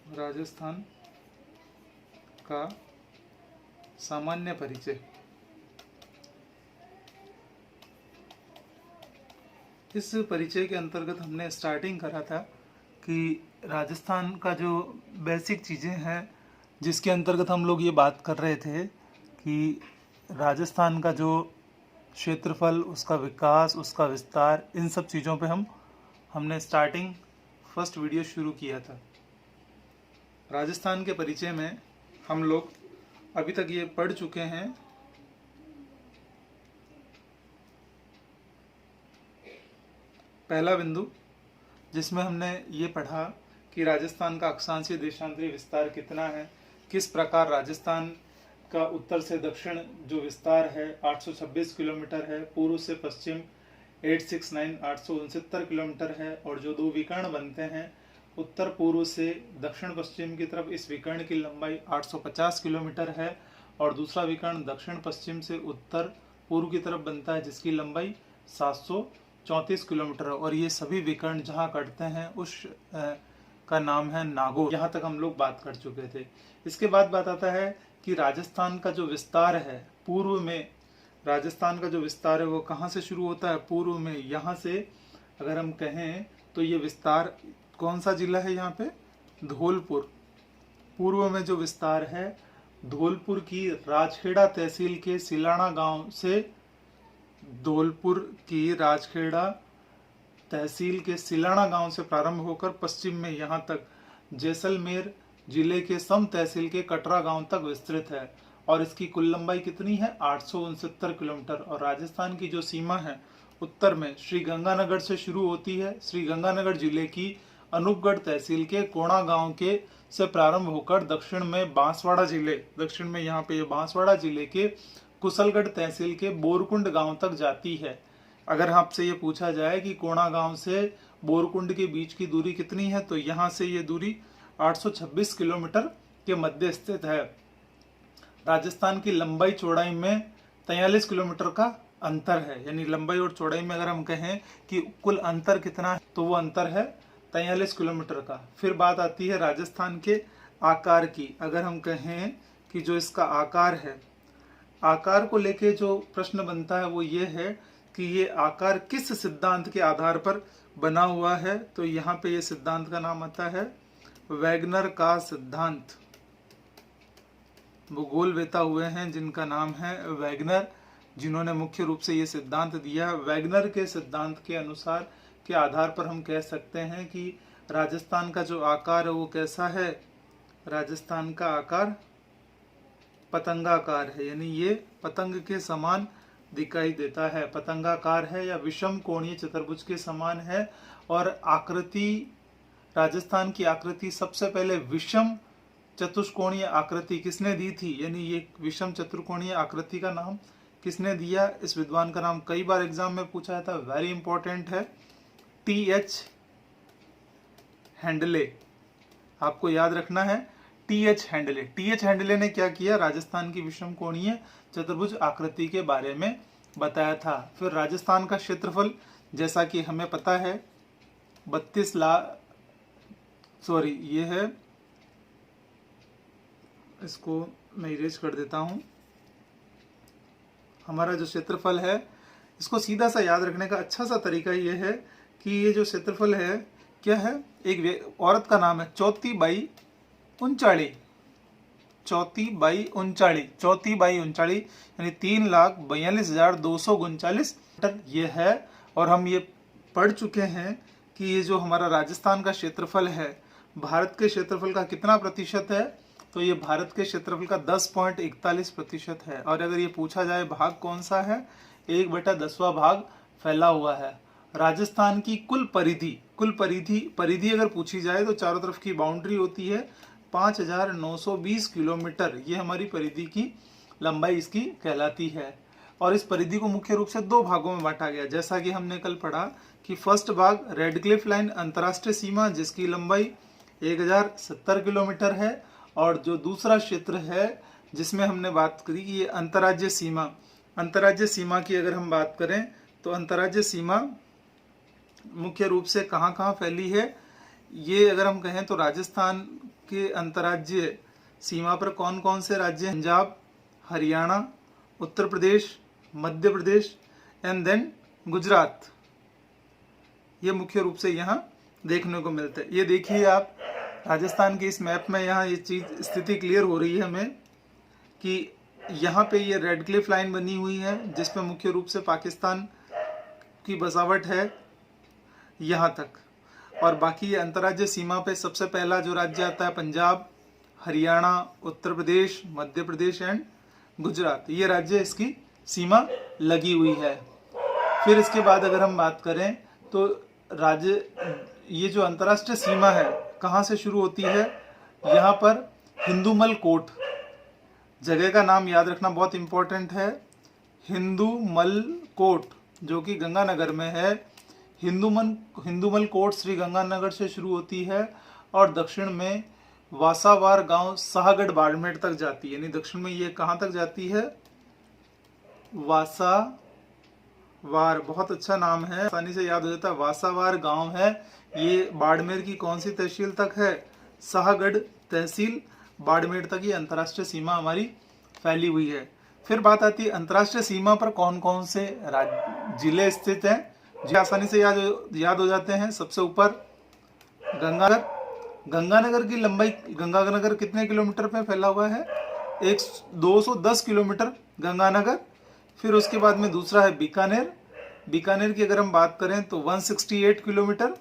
राजस्थान का सामान्य परिचय। इस परिचय के अंतर्गत हमने स्टार्टिंग करा था कि राजस्थान का जो बेसिक चीज़ें हैं, जिसके अंतर्गत हम लोग ये बात कर रहे थे कि राजस्थान का जो क्षेत्रफल, उसका विकास, उसका विस्तार, इन सब चीज़ों पे हमने स्टार्टिंग फर्स्ट वीडियो शुरू किया था। राजस्थान के परिचय में हम लोग अभी तक ये पढ़ चुके हैं पहला बिंदु, जिसमें हमने ये पढ़ा कि राजस्थान का अक्षांशीय देशांतरीय विस्तार कितना है, किस प्रकार राजस्थान का उत्तर से दक्षिण जो विस्तार है 826 किलोमीटर है, पूर्व से पश्चिम 869 किलोमीटर है, और जो दो विकर्ण बनते हैं उत्तर पूर्व से दक्षिण पश्चिम की तरफ, इस विकर्ण की लंबाई 850 किलोमीटर है, और दूसरा विकर्ण दक्षिण पश्चिम से उत्तर पूर्व की तरफ बनता है जिसकी लंबाई 734 किलोमीटर है, और ये सभी विकर्ण जहाँ कटते हैं उस का नाम है नागौर। यहाँ तक हम लोग बात कर चुके थे। इसके बाद बात आता है कि राजस्थान का जो विस्तार है, पूर्व में राजस्थान का जो विस्तार है वो कहाँ से शुरू होता है? पूर्व में। यहाँ से अगर हम कहें तो ये विस्तार कौन सा जिला है यहाँ पे? धौलपुर। पूर्व में जो विस्तार है धौलपुर की राजखेड़ा तहसील के सिलाना गांव से, धौलपुर की राजखेड़ा तहसील के सिलाना गांव से प्रारंभ होकर पश्चिम में यहाँ तक जैसलमेर जिले के सम तहसील के कटरा गांव तक विस्तृत है, और इसकी कुल लंबाई कितनी है? 869 किलोमीटर। और राजस्थान की जो सीमा है उत्तर में श्री गंगानगर से शुरू होती है। श्री गंगानगर जिले की अनूपगढ़ तहसील के कोणा गांव के से प्रारंभ होकर दक्षिण में बांसवाड़ा जिले, दक्षिण में यहाँ पे बांसवाड़ा जिले के कुशलगढ़ तहसील के बोरकुंड गांव तक जाती है। अगर आपसे ये पूछा जाए कि कोणा गांव से बोरकुंड के बीच की दूरी कितनी है, तो यहाँ से ये दूरी 826 किलोमीटर के मध्य स्थित है। राजस्थान की लंबाई चौड़ाई में 43 किलोमीटर का अंतर है, यानी लंबाई और चौड़ाई में अगर हम कहें कि कुल अंतर कितना है तो वो अंतर है 43 किलोमीटर का। फिर बात आती है राजस्थान के आकार की। अगर हम कहें कि जो इसका आकार है, आकार को लेके जो प्रश्न बनता है वो ये है कि ये आकार किस सिद्धांत के आधार पर बना हुआ है, तो यहाँ पे ये सिद्धांत का नाम आता है वैगनर का सिद्धांत। भूगोलवेता हुए हैं जिनका नाम है वैगनर, जिन्होंने मुख्य रूप से ये सिद्धांत दिया। वैगनर के सिद्धांत के अनुसार के आधार पर हम कह सकते हैं कि राजस्थान का जो आकार है वो कैसा है? राजस्थान का आकार पतंगाकार है, यानी ये पतंग के समान दिखाई देता है, पतंगाकार है या विषम कोणीय चतुर्भुज के समान है। और आकृति, राजस्थान की आकृति सबसे पहले विषम चतुष्कोणीय आकृति किसने दी थी? यानी ये विषम चतुर्कोणीय आकृति का नाम किसने दिया? इस विद्वान का नाम कई बार एग्जाम में पूछा था, वेरी इंपॉर्टेंट है, T.H. हैंडले। आपको याद रखना है T.H. हैंडले। T.H. हैंडले ने क्या किया? राजस्थान की विषम कोणीय चतुर्भुज आकृति के बारे में बताया था। फिर राजस्थान का क्षेत्रफल, जैसा कि हमें पता है 32 लाख, सॉरी ये है, इसको मैं इरेज कर देता हूं। हमारा जो क्षेत्रफल है, इसको सीधा सा याद रखने का अच्छा सा तरीका ये है कि ये जो क्षेत्रफल है क्या है? एक औरत का नाम है चौथी बाई उनचाली, चौथी बाई उनचाली, यानी 3,42,239 मीटर ये है। और हम ये पढ़ चुके हैं कि ये जो हमारा राजस्थान का क्षेत्रफल है, भारत के क्षेत्रफल का कितना प्रतिशत है? तो ये भारत के क्षेत्रफल का 10.41% है। और अगर ये पूछा जाए भाग कौन सा है, 1/10वां भाग फैला हुआ है। राजस्थान की कुल परिधि अगर पूछी जाए तो चारों तरफ की बाउंड्री होती है 5,920 किलोमीटर, ये हमारी परिधि की लंबाई इसकी कहलाती है। और इस परिधि को मुख्य रूप से दो भागों में बांटा गया, जैसा कि हमने कल पढ़ा कि फर्स्ट भाग रेडक्लिफ लाइन अंतर्राष्ट्रीय सीमा, जिसकी लंबाई 1070 किलोमीटर है, और जो दूसरा क्षेत्र है जिसमें हमने बात करी कि ये अंतर्राज्यीय सीमा की अगर हम बात करें तो अंतर्राज्यीय सीमा मुख्य रूप से कहाँ कहाँ फैली है? ये अगर हम कहें तो राजस्थान के अंतर्राज्यीय सीमा पर कौन कौन से राज्य हैं? Punjab, Haryana, Uttar Pradesh, Madhya Pradesh and then Gujarat. ये मुख्य रूप से यहाँ देखने को मिलते हैं। ये देखिए आप राजस्थान के इस मैप में यहाँ ये चीज स्थिति क्लियर हो रही है हमें कि यहाँ पे ये रेड क्लिफ लाइन बनी हुई है जिसमें मुख्य रूप से पाकिस्तान की बसावट है यहाँ तक, और बाकी ये अंतर्राज्यीय सीमा पे सबसे पहला जो राज्य आता है पंजाब, हरियाणा, उत्तर प्रदेश, मध्य प्रदेश एंड गुजरात। ये राज्य इसकी सीमा लगी हुई है। फिर इसके बाद अगर हम बात करें तो राज्य ये जो अंतर्राष्ट्रीय सीमा है कहाँ से शुरू होती है? यहाँ पर हिंदूमल कोट, जगह का नाम याद रखना बहुत इंपॉर्टेंट है, हिंदूमल कोट जो कि गंगानगर में है। हिंदूमल कोट श्री गंगानगर से शुरू होती है और दक्षिण में वासावार गांव शाहगढ़ बाड़मेर तक जाती है। यानी दक्षिण में ये कहाँ तक जाती है? वासावार, बहुत अच्छा नाम है, आसानी से याद हो जाता है। वासावार गांव है, ये बाड़मेर की कौन सी तहसील तक है? शाहगढ़ तहसील, बाड़मेर तक ये अंतर्राष्ट्रीय सीमा हमारी फैली हुई है। फिर बात आती है अंतर्राष्ट्रीय सीमा पर कौन कौन से जिले स्थित हैं, जो आसानी से याद हो जाते हैं। सबसे ऊपर गंगानगर। गंगानगर की लंबाई, गंगानगर कितने किलोमीटर पे फैला हुआ है? 210 किलोमीटर गंगानगर। फिर उसके बाद में दूसरा है बीकानेर। बीकानेर की अगर हम बात करें तो 168 किलोमीटर।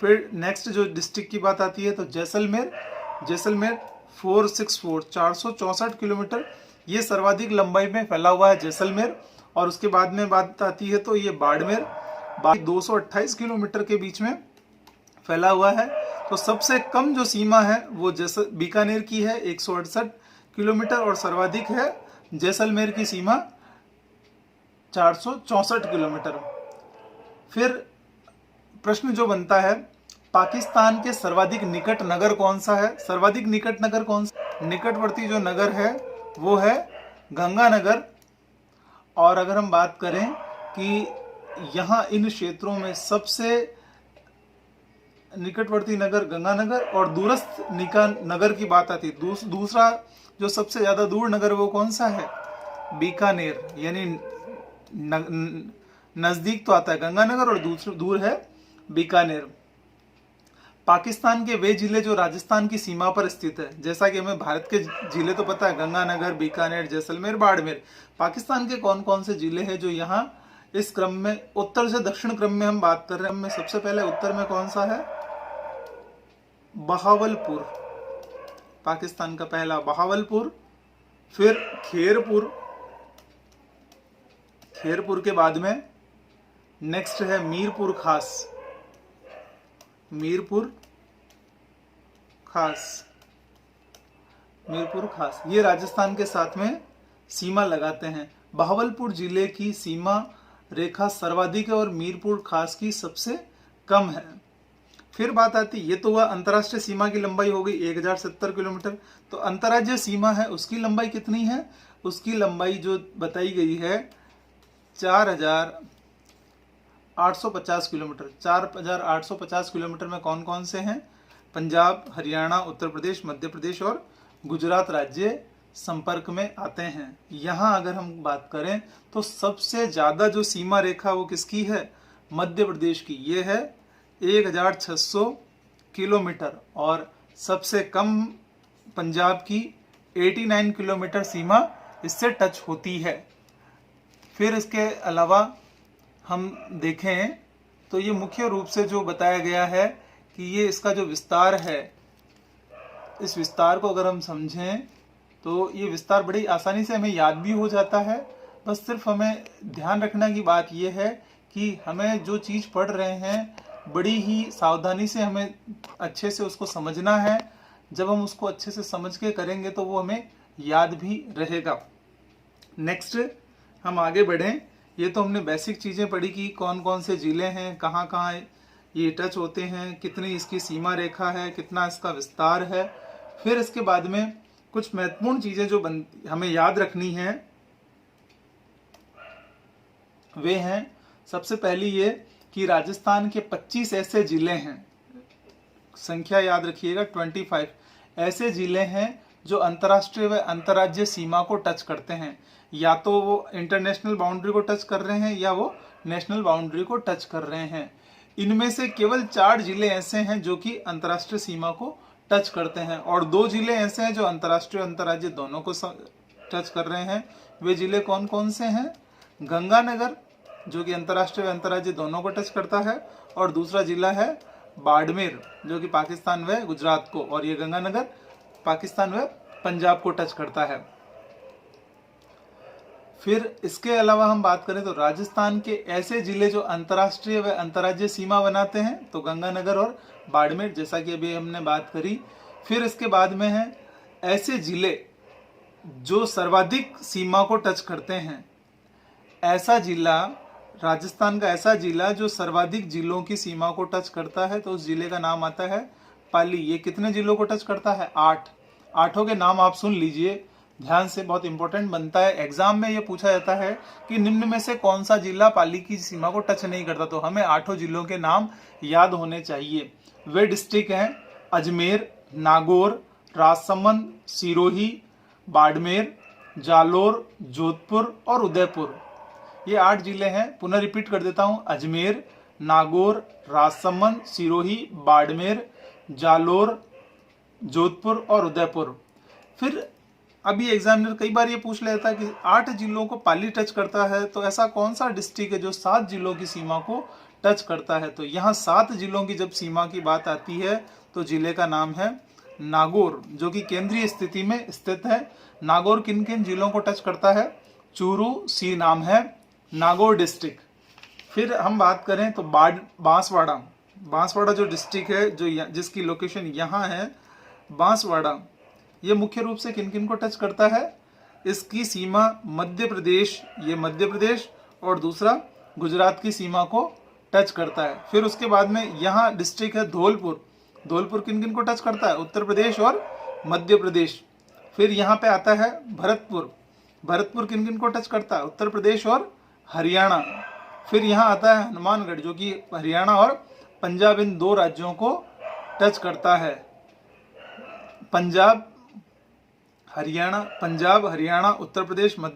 फिर नेक्स्ट जो डिस्ट्रिक्ट की बात आती है तो जैसलमेर। जैसलमेर 464 किलोमीटर, ये सर्वाधिक लंबाई में फैला हुआ है जैसलमेर। और उसके बाद में बात आती है तो ये बाड़मेर 228 किलोमीटर के बीच में फैला हुआ है। तो सबसे कम जो सीमा है वो बीकानेर की है 168 किलोमीटर, और सर्वाधिक है जैसलमेर की सीमा 464 किलोमीटर। फिर प्रश्न जो बनता है, पाकिस्तान के सर्वाधिक निकट नगर कौन सा है? सर्वाधिक निकट नगर कौन सा? निकटवर्ती जो नगर है वो है गंगानगर। और अगर हम बात करें कि यहाँ इन क्षेत्रों में सबसे निकटवर्ती नगर गंगानगर और दूरस्थ नगर की बात आती है, दूसरा जो सबसे ज्यादा दूर नगर वो कौन सा है? बीकानेर। यानी नजदीक तो आता है गंगानगर और दूर है बीकानेर। पाकिस्तान के वे जिले जो राजस्थान की सीमा पर स्थित है, जैसा कि हमें भारत के जिले तो पता है, गंगानगर, बीकानेर, जैसलमेर, बाड़मेर। पाकिस्तान के कौन कौन से जिले हैं जो यहाँ इस क्रम में उत्तर से दक्षिण क्रम में हम बात कर रहे हैं? सबसे पहले उत्तर में कौन सा है? बहावलपुर, पाकिस्तान का पहला बहावलपुर। फिर खेरपुर, खेरपुर के बाद में नेक्स्ट है मीरपुर खास। मीरपुर खास, मीरपुर खास, ये राजस्थान के साथ में सीमा लगाते हैं। बहावलपुर जिले की सीमा रेखा सर्वाधिक है और मीरपुर खास की सबसे कम है। फिर बात आती, ये तो हुआ अंतर्राष्ट्रीय सीमा की लंबाई हो गई 1070 किलोमीटर। तो अंतर्राज्यीय सीमा है उसकी लंबाई कितनी है? उसकी लंबाई जो बताई गई है 4850 किलोमीटर। 4850 किलोमीटर में कौन कौन से हैं? पंजाब, हरियाणा, उत्तर प्रदेश, मध्य प्रदेश और गुजरात राज्य संपर्क में आते हैं। यहाँ अगर हम बात करें तो सबसे ज्यादा जो सीमा रेखा वो किसकी है? मध्य प्रदेश की। ये है 1600 किलोमीटर, और सबसे कम पंजाब की 89 किलोमीटर सीमा इससे टच होती है। फिर इसके अलावा हम देखें तो ये मुख्य रूप से जो बताया गया है कि ये इसका जो विस्तार है, इस विस्तार को अगर हम समझें तो ये विस्तार बड़ी आसानी से हमें याद भी हो जाता है। बस सिर्फ हमें ध्यान रखने की बात यह है कि हमें जो चीज़ पढ़ रहे हैं बड़ी ही सावधानी से हमें अच्छे से उसको समझना है। जब हम उसको अच्छे से समझ के करेंगे तो वो हमें याद भी रहेगा। नेक्स्ट हम आगे बढ़ें। ये तो हमने बेसिक चीज़ें पढ़ी कि कौन कौन से जिले हैं, कहाँ कहाँ ये टच होते हैं, कितनी इसकी सीमा रेखा है, कितना इसका विस्तार है। फिर इसके बाद में कुछ महत्वपूर्ण चीज़ें जो हमें याद रखनी है वे हैं, सबसे पहली ये कि राजस्थान के 25 ऐसे जिले हैं, संख्या याद रखिएगा 25। ऐसे जिले हैं जो अंतर्राष्ट्रीय व अंतर्राज्यीय सीमा को टच करते हैं, या तो वो इंटरनेशनल बाउंड्री को टच कर रहे हैं या वो नेशनल बाउंड्री को टच कर रहे हैं। इनमें से केवल 4 जिले ऐसे हैं जो कि अंतर्राष्ट्रीय सीमा को टच करते हैं और 2 जिले ऐसे हैं जो अंतर्राष्ट्रीय और अंतर्राज्यीय दोनों को टच कर रहे हैं। वे जिले कौन कौन से हैं? गंगानगर, जो कि अंतर्राष्ट्रीय व अंतर्राज्यीय दोनों को टच करता है, और दूसरा जिला है बाड़मेर, जो कि पाकिस्तान व गुजरात को, और ये गंगानगर पाकिस्तान व पंजाब को टच करता है। फिर इसके अलावा हम बात करें तो राजस्थान के ऐसे जिले जो अंतर्राष्ट्रीय व अंतर्राज्यीय सीमा बनाते हैं, तो गंगानगर और बाड़मेर, जैसा कि अभी हमने बात करी। फिर इसके बाद में है ऐसे जिले जो सर्वाधिक सीमा को टच करते हैं। ऐसा जिला, राजस्थान का ऐसा जिला जो सर्वाधिक जिलों की सीमा को टच करता है, तो उस जिले का नाम आता है पाली। ये कितने जिलों को टच करता है? 8। 8 के नाम आप सुन लीजिए ध्यान से, बहुत इंपॉर्टेंट बनता है। एग्जाम में ये पूछा जाता है कि निम्न में से कौन सा जिला पाली की सीमा को टच नहीं करता, तो हमें 8 जिलों के नाम याद होने चाहिए। वे डिस्ट्रिक्ट हैं अजमेर, नागौर, राजसमंद, सिरोही, बाड़मेर, जालोर, जोधपुर और उदयपुर। ये 8 जिले हैं। पुनः रिपीट कर देता हूं, अजमेर, नागौर, राजसमंद, सिरोही, बाड़मेर, जालोर, जोधपुर और उदयपुर। फिर अभी एग्जामिनर कई बार ये पूछ लेता है कि 8 जिलों को पाली टच करता है, तो ऐसा कौन सा डिस्ट्रिक्ट है जो 7 जिलों की सीमा को टच करता है? तो यहाँ 7 जिलों की जब सीमा की बात आती है तो जिले का नाम है नागौर, जो कि केंद्रीय स्थिति में स्थित है। नागौर किन किन जिलों को टच करता है? चूरू सी नाम है नागौर डिस्ट्रिक्ट। फिर हम बात करें तो बांसवाड़ा, बांसवाड़ा जो डिस्ट्रिक्ट है, जो जिसकी लोकेशन यहाँ है बांसवाड़ा, ये मुख्य रूप से किन किन को टच करता है? इसकी सीमा मध्य प्रदेश, ये मध्य प्रदेश, और दूसरा गुजरात की सीमा को टच करता है। फिर उसके बाद में यहाँ डिस्ट्रिक्ट है धौलपुर। धौलपुर किन किन को टच करता है? उत्तर प्रदेश और मध्य प्रदेश। फिर यहाँ पे आता है भरतपुर। भरतपुर किन किन को टच करता है? उत्तर प्रदेश और हरियाणा। फिर यहाँ आता है हनुमानगढ़, जो कि हरियाणा और पंजाब, इन 2 राज्यों को टच करता है। पंजाब, हरियाणा, उत्तर प्रदेश, मध्य